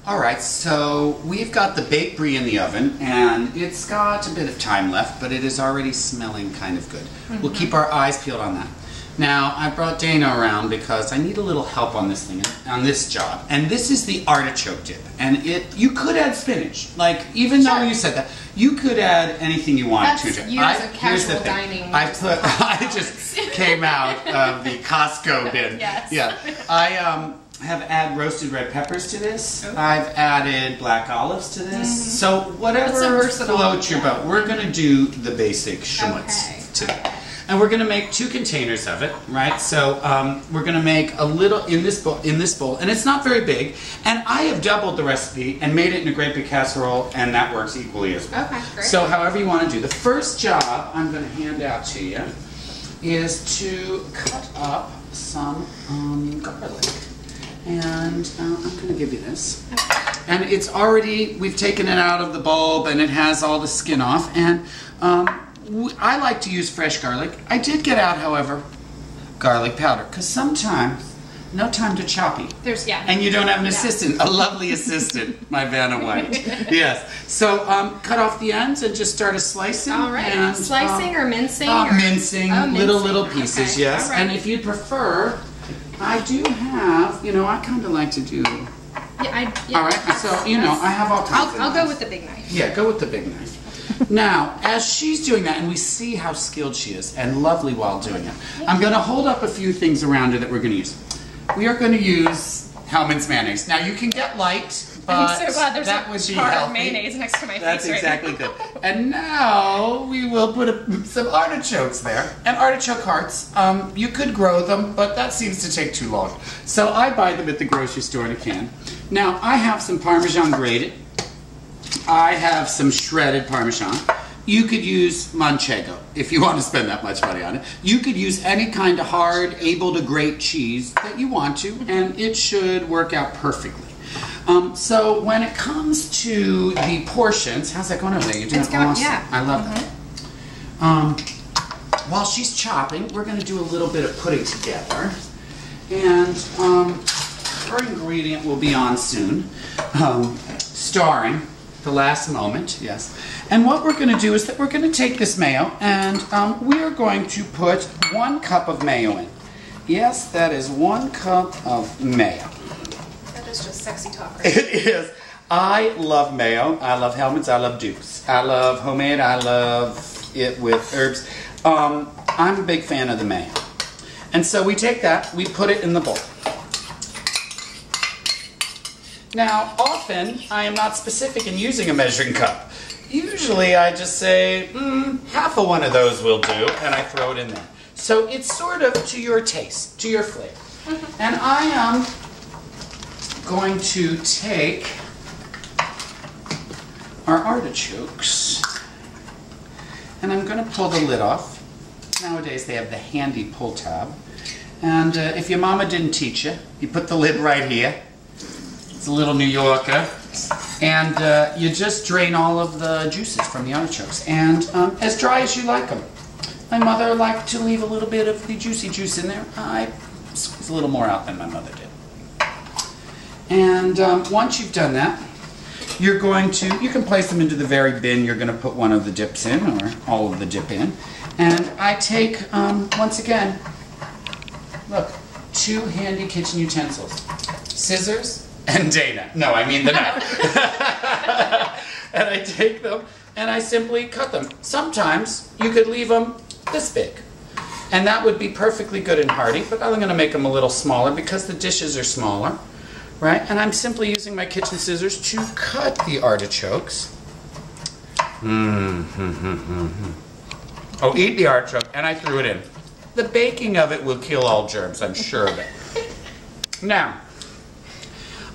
Alright, so we've got the baked brie in the oven, and it's got a bit of time left, but it is already smelling kind of good. We'll keep our eyes peeled on that. Now, I brought Dana around because I need a little help on this thing, on this job. And this is the artichoke dip. And you could add spinach. Like, even though you said that, you could add anything you wanted to. That's years of casual dining. I just came out of the Costco bin. Yes. Yeah. I have added roasted red peppers to this. Okay. I've added black olives to this. So whatever floats your boat. We're going to do the basic schmutz today. And we're going to make 2 containers of it, right? So we're going to make a little in this bowl, and it's not very big. And I have doubled the recipe and made it in a great big casserole, and that works equally as well. Okay, great. So however you want to do. The first job I'm going to hand out to you is to cut up some garlic. And I'm going to give you this. Okay. And it's already, we've taken it out of the bulb, and it has all the skin off. And I like to use fresh garlic. I did get out, however, garlic powder, because sometimes, no time to choppy. And you don't have an assistant, a lovely assistant, my Vanna White. Yes. So cut off the ends and just start slicing. All right. And, slicing or mincing? Mincing, little pieces, okay. Yes. Right. And if you prefer, I do have, I kind of like to do. Yeah, all right. So, I have all kinds of I'll go with the big knife. Yeah, go with the big knife. Now, as she's doing that, and we see how skilled she is, and lovely while doing it, I'm going to hold up a few things around her that we're going to use. We are going to use Hellmann's mayonnaise. Now, you can get light, but I'm so glad there's that would be jar healthy. of mayonnaise next to my face. That's exactly good. And now we will put some artichokes there, and artichoke hearts. You could grow them, but that seems to take too long. So I buy them at the grocery store in a can. Now, I have some Parmesan grated. I have some shredded Parmesan. You could use Manchego if you want to spend that much money on it. You could use any kind of hard, able to grate cheese that you want to, and it should work out perfectly. So when it comes to the portions, how's that going over there? You're doing awesome. Yeah. I love that. While she's chopping, we're going to do a little bit of putting together. And her ingredient will be on soon. Starring. The last moment, yes. And what we're going to do is that we're going to take this mayo and we are going to put 1 cup of mayo in. Yes, that is 1 cup of mayo. That is just sexy talk, right? It is. I love mayo. I love Hellmann's. I love Duke's. I love homemade. I love it with herbs. I'm a big fan of the mayo. And so we take that, we put it in the bowl. Now, often, I am not specific in using a measuring cup. Usually, I just say, half of one of those will do, and I throw it in there. So it's sort of to your taste, to your flavor. And I am going to take our artichokes, and I'm going to pull the lid off. Nowadays, they have the handy pull tab. And if your mama didn't teach you, you put the lid right here. It's a little New Yorker, and you just drain all of the juices from the artichokes, and as dry as you like them. My mother liked to leave a little bit of the juicy juice in there. I squeeze a little more out than my mother did. And once you've done that, you can place them into the very bin you're going to put one of the dips in, or all of the dip in. And I take, once again, look, 2 handy kitchen utensils. Scissors. And Dana. No, I mean the knife. And I take them and I simply cut them. Sometimes you could leave them this big. And that would be perfectly good and hearty, but I'm going to make them a little smaller because the dishes are smaller. Right? And I'm simply using my kitchen scissors to cut the artichokes. Oh, eat the artichoke, and I threw it in. The baking of it will kill all germs, I'm sure of it. Now,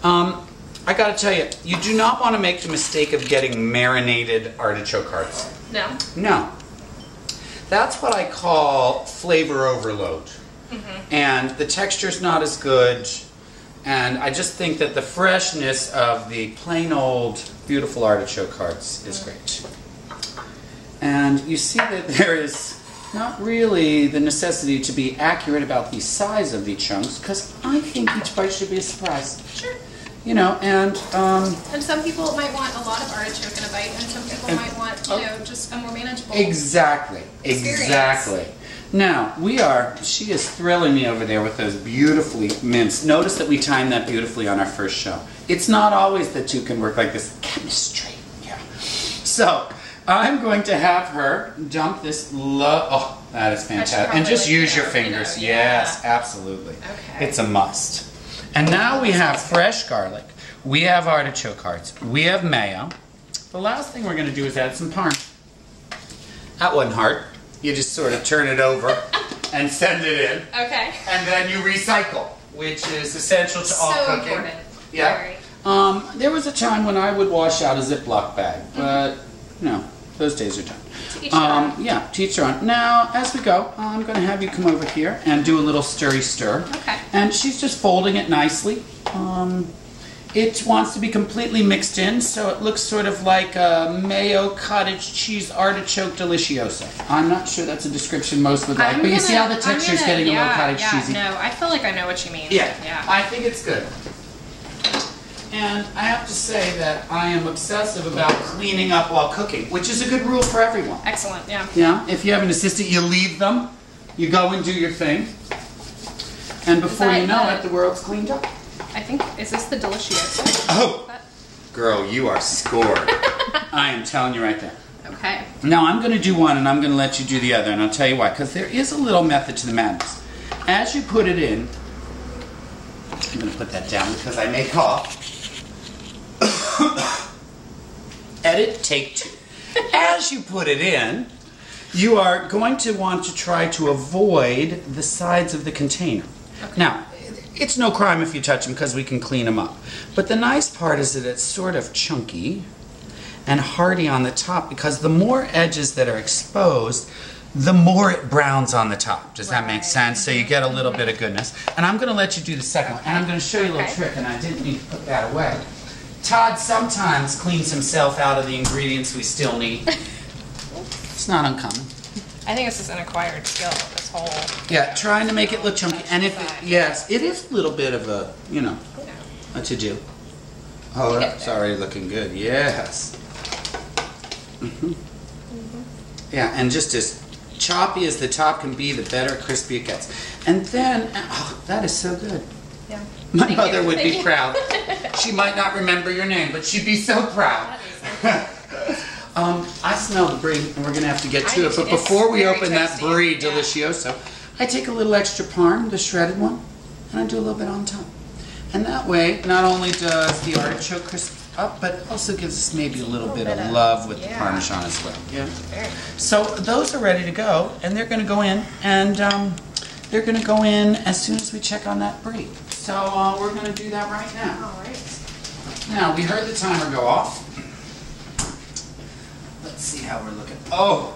I gotta tell you, you do not want to make the mistake of getting marinated artichoke hearts. No? No. That's what I call flavor overload. And the texture's not as good, and I just think that the freshness of the plain old beautiful artichoke hearts is great. And you see that there is not really the necessity to be accurate about the size of the chunks, because I think each bite should be a surprise. Sure. You know, and some people might want a lot of artichoke in a bite, and some people might want, just a more manageable exactly. Now, she is thrilling me over there with those beautifully minced. Notice that we timed that beautifully on our first show. It's not always that two can work like this. Chemistry, yeah. So, I'm going to have her dump this oh, that is fantastic. And just use your fingers. Yes, absolutely. Okay. It's a must. And now we have fresh garlic. We have artichoke hearts. We have mayo. The last thing we're going to do is add some parm. That wasn't hard. You just sort of turn it over and send it in. Okay. And then you recycle, which is essential to all cooking. So important. Yeah. There was a time when I would wash out a Ziploc bag, but no, those days are done. To each their own. Yeah, to each their own. Now, as we go, I'm going to have you come over here and do a little stirry stir. Okay. And she's just folding it nicely. It wants to be completely mixed in, so it looks sort of like a mayo cottage cheese artichoke delicioso. I'm not sure that's a description most would like, but you see how the texture is getting a little cottage cheesy? No, I feel like I know what you mean. Yeah, Yeah. I think it's good. And I have to say that I am obsessive about cleaning up while cooking, which is a good rule for everyone. Excellent, yeah. Yeah, if you have an assistant, you leave them, you go and do your thing, and before you know it, the world's cleaned up. I think, is this the delicioso? Oh, girl, you are scored. I am telling you right there. Okay. Now I'm going to do one and I'm going to let you do the other, and I'll tell you why, because there is a little method to the madness. As you put it in, I'm going to put that down because I may cough. Edit, take 2. As you put it in, you are going to want to try to avoid the sides of the container. Okay. Now, it's no crime if you touch them because we can clean them up. But the nice part is that it's sort of chunky and hearty on the top, because the more edges that are exposed, the more it browns on the top. Does that make sense? So you get a little bit of goodness. And I'm going to let you do the second one. And I'm going to show you a little trick, and I didn't need to put that away. Todd sometimes cleans himself out of the ingredients we still need. It's not uncommon. I think this is an acquired skill, this whole... Yeah, trying to make it look chunky. And if it, yes, it is a little bit of a, a to-do. Oh, that's already looking good. Yes. Yeah, and just as choppy as the top can be, the better crispy it gets. And then, oh, that is so good. Yeah. My mother would be proud. She might not remember your name, but she'd be so proud. I smell the brie, and we're going to have to get to it. But before we open that brie delicioso, I take a little extra parm, the shredded one, and I do a little bit on top. And that way, not only does the artichoke crisp up, but also gives us maybe a little bit of love with the Parmesan as well. Yeah. So those are ready to go, and they're going to go in, and they're going to go in as soon as we check on that brie. So we're going to do that right now. All right. Now, we heard the timer go off. Let's see how we're looking. Oh,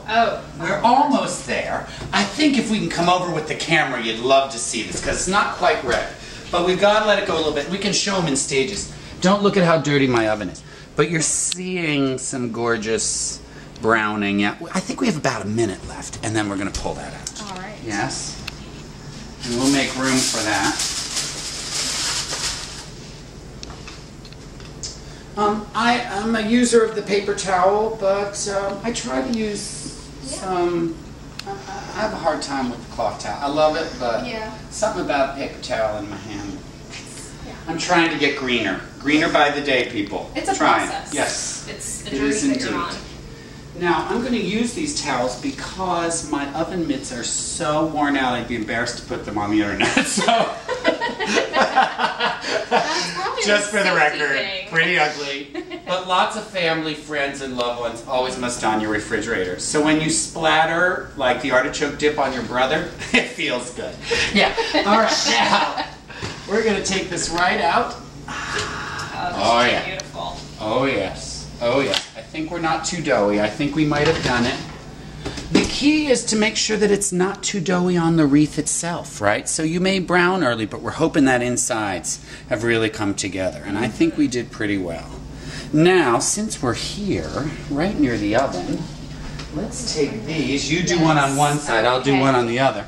we're almost there. I think if we can come over with the camera, you'd love to see this, because it's not quite red. But we've got to let it go a little bit. We can show them in stages. Don't look at how dirty my oven is. But you're seeing some gorgeous browning. Yeah, I think we have about a minute left, and then we're going to pull that out. All right. Yes. And we'll make room for that. I'm a user of the paper towel, but I try to use some... I have a hard time with the cloth towel. I love it, but something about paper towel in my hand. Yeah. I'm trying to get greener. Greener by the day, people. It's a process. Yes. It's a journey that you're on. Now, I'm going to use these towels because my oven mitts are so worn out, I'd be embarrassed to put them on the internet. So, just for the record, pretty ugly. But lots of family, friends, and loved ones always must on your refrigerator. So when you splatter, like the artichoke dip on your brother, it feels good. Yeah. All right, now, we're going to take this right out. Oh, yeah. Beautiful. Oh, yes. Oh, yes. I think we're not too doughy. I think we might have done it. The key is to make sure that it's not too doughy on the wreath itself, right? So you may brown early, but we're hoping that insides have really come together. And I think we did pretty well. Now, since we're here, right near the oven, let's take these. You do one on one side, I'll do one on the other.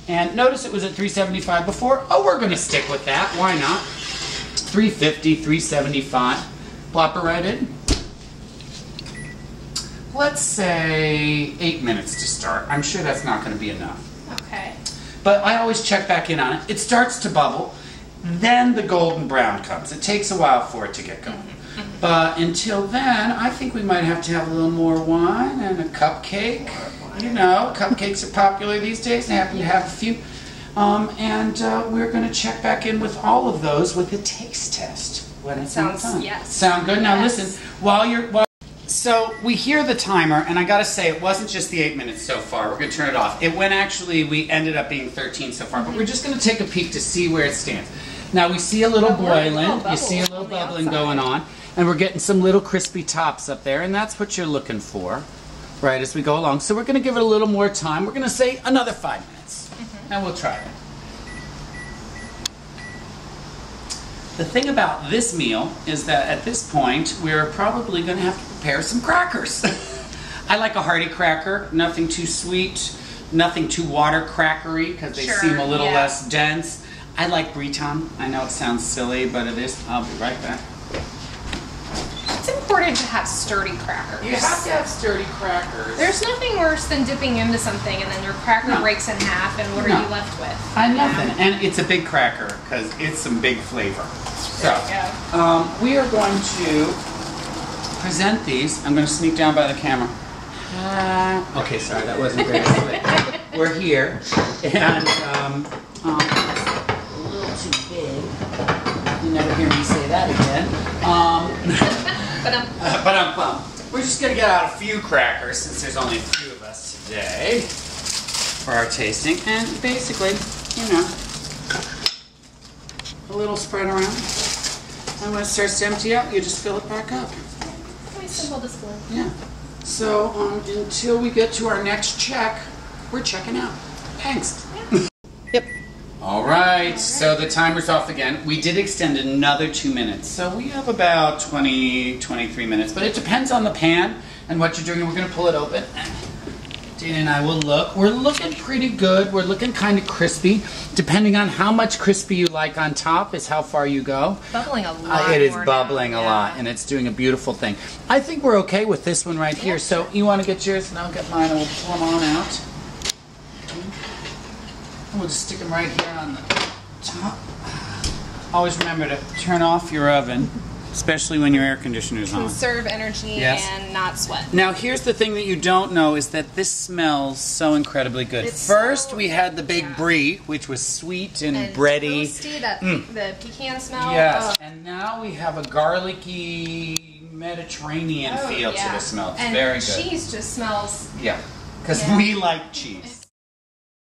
And notice it was at 375 before. Oh, we're going to stick with that. Why not? 350, 375. Plop it right in. Let's say 8 minutes to start. I'm sure that's not going to be enough. Okay. But I always check back in on it. It starts to bubble, then the golden brown comes. It takes a while for it to get going. But until then, I think we might have to have a little more wine and a cupcake. You know, cupcakes are popular these days. I happen to have a few. We're going to check back in with all of those with a taste test when it's done. Yes. Sound good? Now Yes. listen, so we hear the timer, and I got to say, it wasn't just the 8 minutes so far. We're going to turn it off. It went actually, we ended up being 13 so far, but we're just going to take a peek to see where it stands. Now we see a little boiling, you see a little bubbling going on, and we're getting some little crispy tops up there, and that's what you're looking for, right, as we go along. So we're going to give it a little more time. We're going to say another 5 minutes, and we'll try it. The thing about this meal is that at this point, we're probably going to have to prepare some crackers. I like a hearty cracker, nothing too sweet, nothing too water crackery, because they seem a little less dense. I like Briton. I know it sounds silly, but it is. I'll be right back. It's important to have sturdy crackers. You have to have sturdy crackers. There's nothing worse than dipping into something and then your cracker breaks in half, and what are you left with? Nothing. And it's a big cracker, because it's some big flavor. So, we are going to present these. I'm going to sneak down by the camera. Okay, sorry, that wasn't very slick. We're here, and it's a little too big. You never hear me say that again. We're just going to get out a few crackers, since there's only a few of us today for our tasting. And basically, you know, a little spread around. And when it starts to empty out, you just fill it back up. Nice simple display. Yeah. So until we get to our next check, we're checking out. Thanks. Yeah. Yep. All right. So the timer's off again. We did extend another 2 minutes. So we have about 20, 23 minutes. But it depends on the pan and what you're doing. We're going to pull it open. Dana and I will look. We're looking pretty good. We're looking kind of crispy. Depending on how much crispy you like on top is how far you go. Bubbling a lot. It is bubbling a lot, and it's doing a beautiful thing. I think we're okay with this one right here. So you want to get yours, and I'll get mine, and we'll pull them on out. And we'll just stick them right here on the top. Always remember to turn off your oven, especially when your air conditioner's on. Conserve energy and not sweat. Now here's the thing that you don't know is that this smells so incredibly good. First we had the big brie, which was sweet and bready. Toasty, the pecan smell. Yes, and now we have a garlicky Mediterranean feel to the smell. It's very good. Cheese just smells. Yeah, because we like cheese.